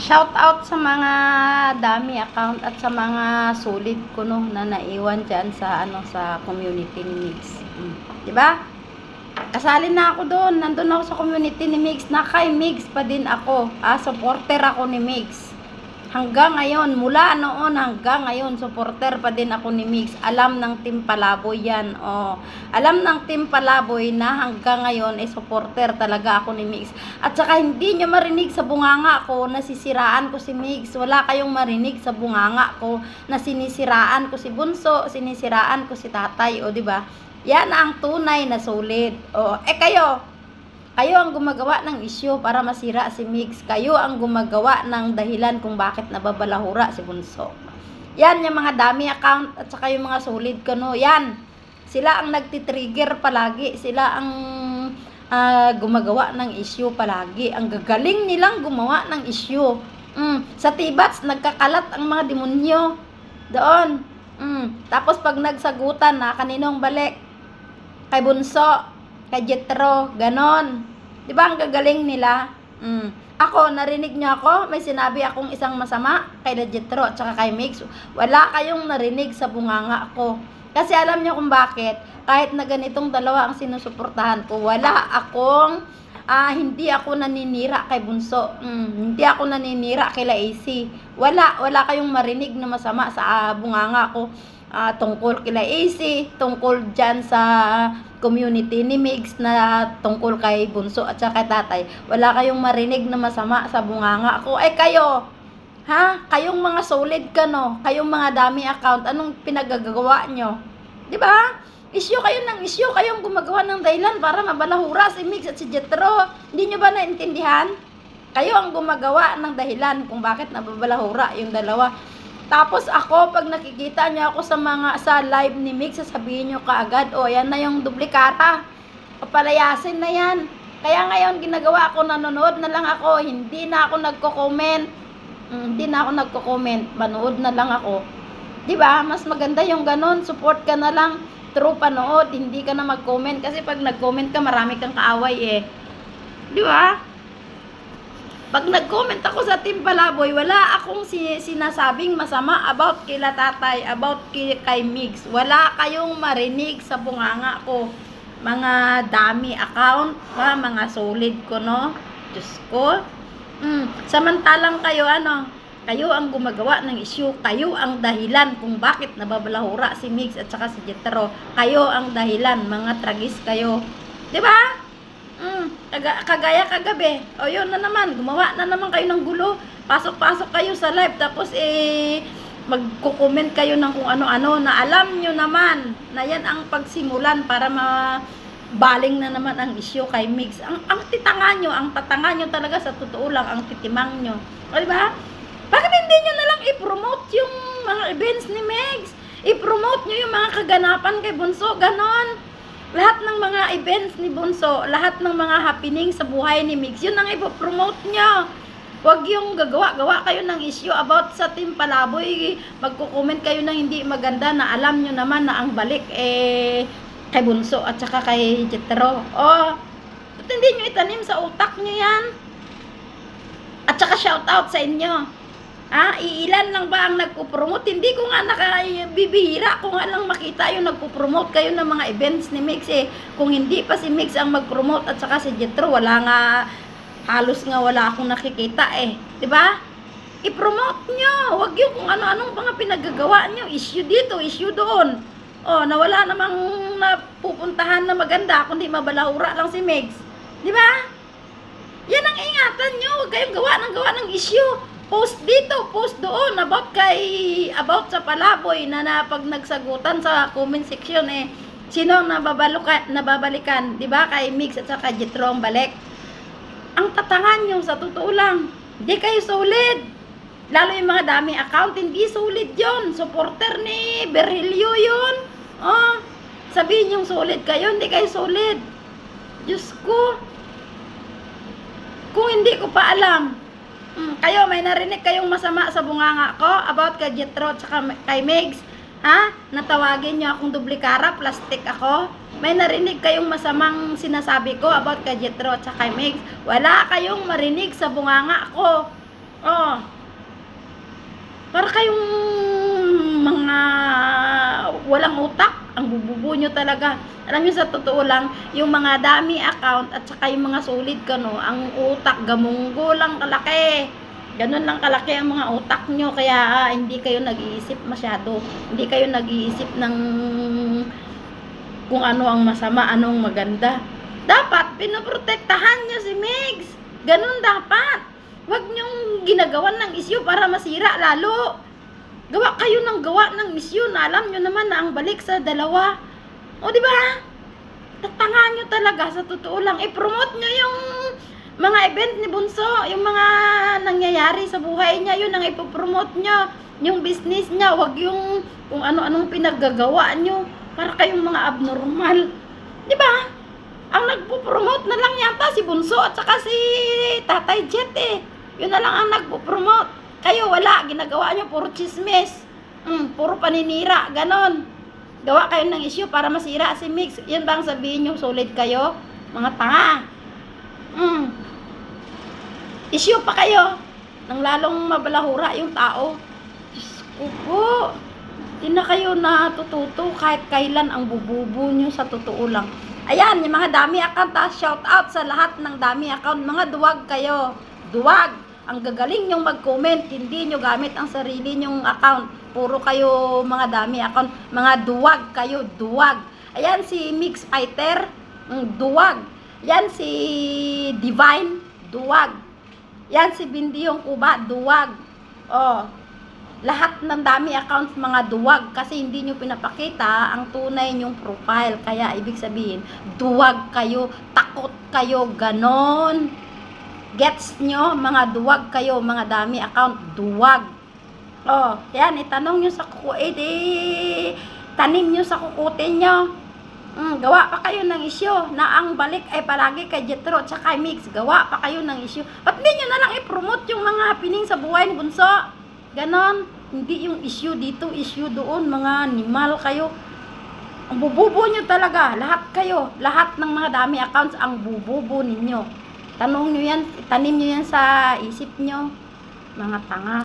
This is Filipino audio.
Shout out sa mga dami account at sa mga solid ko no na naiwan diyan sa sa community ni Mix. 'Di ba? Kasali na ako doon. Nandun ako sa community ni Mix. Na kay Mix pa din ako. Supporter ako ni Mix. Hanggang ngayon, mula noon hanggang ngayon, supporter pa din ako ni Mix. Alam ng Team Palaboy yan. Alam ng Team Palaboy na hanggang ngayon ay supporter talaga ako ni Mix. At saka hindi nyo marinig sa bunganga ko na sisiraan ko si Mix. Wala kayong marinig sa bunganga ko na sinisiraan ko si Bunso, sinisiraan ko si Tatay. O diba? Yan ang tunay na solid. Kayo ang gumagawa ng issue para masira si Mix. Kayo ang gumagawa ng dahilan kung bakit nababalahura si Bunso. Yan yung mga dami account at saka yung mga solid ko no. Yan. Sila ang nagtitrigger palagi. Sila ang gumagawa ng issue palagi. Ang gagaling nilang gumawa ng issue. Sa Tibats, nagkakalat ang mga demonyo. Doon. Tapos pag nagsagutan na kaninong balik, kay Bunso, kay Jetro, ganon. Di ba ang gagaling nila? Ako, narinig nyo ako? May sinabi akong isang masama kay Jetro at saka kay Mix. Wala kayong narinig sa bunganga ko. Kasi alam nyo kung bakit? Kahit na ganitong dalawa ang sinusuportahan ko, hindi ako naninira kay Bunso. Hindi ako naninira kay AC. Wala kayong marinig na masama sa bunganga ko. Tungkol kila AC, tungkol dyan sa community ni Mix na tungkol kay Bunso at saka kay Tatay. Wala kayong marinig na masama sa bunganga ko. Kayo, kayong mga solid ka no, kayong mga dami account, anong pinagagawa nyo? Di ba? Issue kayo ng issue, kayong gumagawa ng dahilan para mabalahura si Mix at si Jetro. Hindi nyo ba naintindihan? Kayo ang gumagawa ng dahilan kung bakit nababalahura yung dalawa. Tapos ako, pag nakikita niyo ako sa live ni Mix, sasabihin niyo kaagad, yan na yung duplikata. Papalayasin na yan. Kaya ngayon, ginagawa ko, nanonood na lang ako. Hindi na ako nagko-comment. Manood na lang ako. Diba? Mas maganda yung ganon. Support ka na lang. True panood. Hindi ka na mag-comment. Kasi pag nag-comment ka, marami kang kaaway Diba? Pag nag-comment ako sa Team Palaboy, wala akong sinasabing masama about kila Tatay, about kay Mix. Wala kayong marinig sa bunganga ko. Mga dami account, mga solid ko, no? Diyos ko. Samantalang kayo, kayo ang gumagawa ng issue. Kayo ang dahilan kung bakit nababalahura si Mix at saka si Jetro. Kayo ang dahilan, mga tragis kayo. Diba? Kagaya kagabi. Yun na naman. Gumawa na naman kayo ng gulo. Pasok-pasok kayo sa live. Tapos magko-comment kayo ng kung ano-ano na alam nyo naman na yan ang pagsimulan para mabaling na naman ang issue kay Mix. Ang tatanga nyo talaga sa totoo lang, ang titimang nyo. Diba? Bakit hindi nyo na lang i-promote yung mga events ni Mix? I-promote nyo yung mga kaganapan kay Bunso. Ganon. Lahat ng mga events ni Bunso, lahat ng mga happening sa buhay ni Mix, yun ang ipopromote nyo. Huwag yung gagawa kayo ng issue about sa Team Palaboy. Magko-comment kayo ng hindi maganda na alam nyo naman na ang balik kay Bunso at saka kay Jetro. Ba't hindi nyo itanim sa utak nyo yan? At saka shout out sa inyo. Iilan lang ba ang nagpo-promote? Hindi ko nga nakabibihira ko nga lang makita yung nagpo-promote kayo ng mga events ni Mix Kung hindi pa si Mix ang mag-promote at saka si Jetro, halos nga wala akong nakikita Diba? I-promote nyo. Huwag yung kung ano-anong mga pinagagawa nyo. Issue dito, issue doon. Na wala namang napupuntahan na maganda kundi mabalahura lang si Mix. Diba? Yan ang ingatan nyo. Huwag kayong gawa ng issue. Post dito, post doon about sa Palaboy na pag nagsagutan sa comment section sino ang nababalikan, 'di ba? Kay Mix at saka Jetro ang balik. Ang tatangan nyo sa totoo lang. Hindi kayo solid. Lalo yung mga dami account, hindi solid 'yon. Supporter ni Berhelio 'yon. Sabihin yung solid kayo, hindi kayo solid. Diyos ko. Kung hindi ko pa alam, kayo, may narinig kayong masama sa bunganga ko about kay Jetro at kay Mix? Natawagin nyo akong duplikara, plastic ako? May narinig kayong masamang sinasabi ko about kay Jetro at kay Mix? Wala kayong marinig sa bunganga ko. Oh, para kayong mga walang utak, ang bububo nyo talaga. Alam nyo, sa totoo lang, yung mga dami account at saka yung mga solid ka, no, ang utak, gamunggo lang kalaki. Ganun lang kalaki ang mga utak nyo, kaya hindi kayo nag-iisip masyado. Hindi kayo nag-iisip ng kung ano ang masama, anong maganda. Dapat, pinoprotektahan nyo si Migs. Ganun dapat. Huwag nyong ginagawan ng issue para masira lalo. Gawa kayo ng gawa ng issue na alam nyo naman na ang balik sa dalawa. O, di ba? Tatangan nyo talaga, sa totoo lang. I-promote nyo yung mga event ni Bunso, yung mga nangyayari sa buhay niya, yun ang ipopromote nyo. Yung business niya, wag yung kung ano-anong pinaggagawa nyo para kayong mga abnormal. Di ba? Ang nagpo-promote na lang yata si Bunso at saka si Tatay Jet eh. Yun na lang ang nagpo-promote. Kayo wala, ginagawa nyo puro chismis. Puro paninira, ganon. Gawa kayo ng issue para masira si Mix. Yun bang sabihin nyo solid kayo? Mga tanga. Issue pa kayo. Nang lalong mabalahura yung tao. Diyos ko po. Di na kayo natututo kahit kailan ang bububo nyo, sa totoo lang. Ayan, yung mga dami account, shout out sa lahat ng dami account. Mga duwag kayo. Duwag. Ang gagaling nyong mag-comment, hindi nyo gamit ang sarili nyong account. Puro kayo mga dami account. Mga duwag kayo, duwag. Ayan si Mix Fighter, duwag. Yan si Divine, duwag. Yan si Bindiyong Kuba, duwag. Oh, lahat ng dami accounts mga duwag kasi hindi nyo pinapakita ang tunay nyong profile. Kaya ibig sabihin, duwag kayo, takot kayo, ganon. Gets nyo? Mga duwag kayo, mga dami account, duwag. Oh, yan, itanong nyo sa kuko, tanim nyo sa kukutin nyo. Gawa pa kayo ng issue na ang balik ay palagi kay Jetro at kay Mix. Gawa pa kayo ng issue. Ba't hindi nyo na lang i-promote yung mga happening sa buhay ni Bunso? Ganon. Hindi yung issue dito, issue doon. Mga animal kayo. Ang bububo nyo talaga. Lahat kayo. Lahat ng mga dami accounts ang bububo ninyo. Tanong nyo yan, tanim nyo yan sa isip nyo, mga tanga.